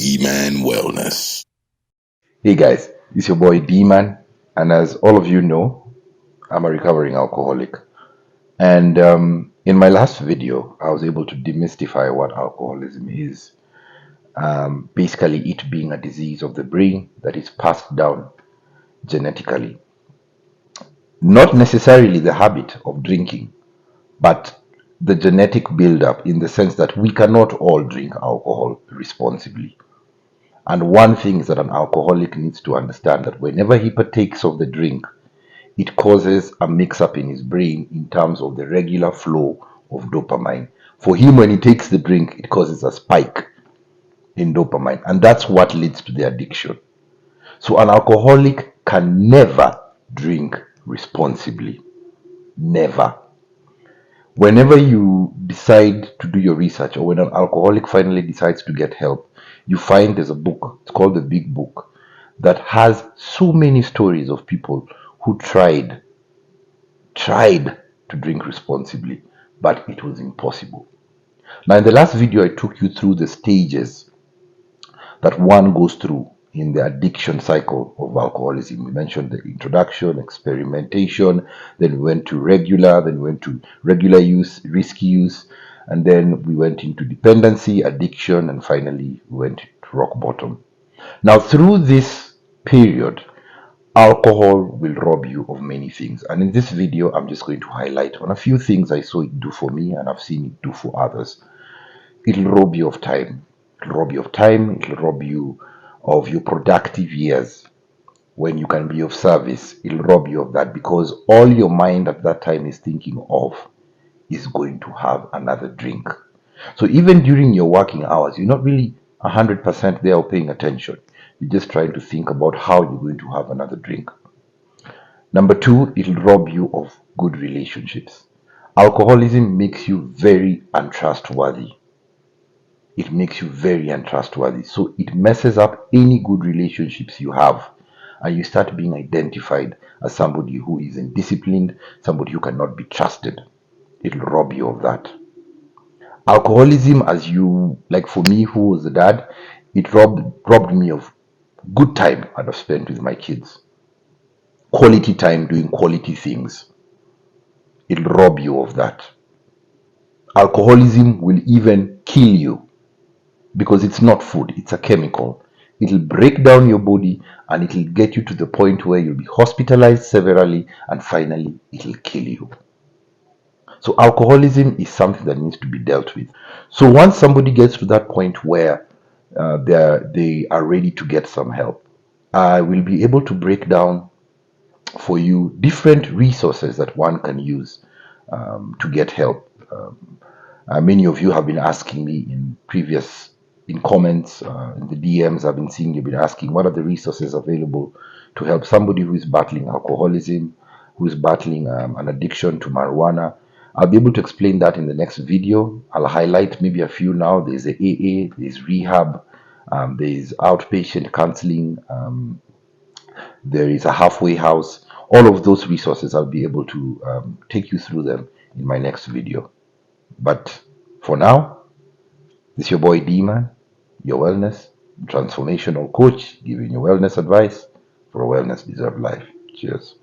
D-Man Wellness. Hey guys, it's your boy D-Man, and as all of you know, I'm a recovering alcoholic. And in my last video, I was able to demystify what alcoholism is. Basically, it being a disease of the brain that is passed down genetically. Not necessarily the habit of drinking, but the genetic buildup in the sense that we cannot all drink alcohol responsibly. And one thing is that an alcoholic needs to understand that whenever he partakes of the drink, it causes a mix-up in his brain in terms of the regular flow of dopamine. For him, when he takes the drink, it causes a spike in dopamine, and that's what leads to the addiction. So an alcoholic can never drink responsibly. Never. Whenever you decide to do your research, or when an alcoholic finally decides to get help, you find there's a book, it's called The Big Book, that has so many stories of people who tried to drink responsibly, but it was impossible. Now, in the last video, I took you through the stages that one goes through in the addiction cycle of alcoholism. We mentioned the introduction, experimentation, then we went to regular, then we went to regular use, risky use, and then we went into dependency, addiction, and finally we went to rock bottom. Now, through this period, alcohol will rob you of many things. And in this video, I'm just going to highlight on a few things I saw it do for me and I've seen it do for others. It'll rob you of time. It'll rob you of time. It'll rob you of your productive years when you can be of service. It'll rob you of that because all your mind at that time is thinking of is going to have another drink. So even during your working hours, you're not really 100% there or paying attention. You're just trying to think about how you're going to have another drink. Number two, it'll rob you of good relationships. Alcoholism makes you very untrustworthy. It makes you very untrustworthy. So it messes up any good relationships you have. And you start being identified as somebody who is indisciplined, somebody who cannot be trusted. It'll rob you of that. Alcoholism, as you, like for me, who was a dad, it robbed me of good time I'd have spent with my kids. Quality time doing quality things. It'll rob you of that. Alcoholism will even kill you because it's not food, it's a chemical. It'll break down your body and it'll get you to the point where you'll be hospitalized severally and finally it'll kill you. So alcoholism is something that needs to be dealt with. So once somebody gets to that point where they are ready to get some help, I will be able to break down for you different resources that one can use to get help. Many of you have been asking me in comments, in the DMs, I've been seeing you've been asking what are the resources available to help somebody who is battling alcoholism, who is battling an addiction to marijuana. I'll be able to explain that in the next video. I'll highlight maybe a few now. There's the AA, there's rehab, there's outpatient counseling, there is a halfway house. All of those resources, I'll be able to take you through them in my next video. But for now, this is your boy D-Man, your wellness transformational coach, giving you wellness advice for a wellness deserved life. Cheers.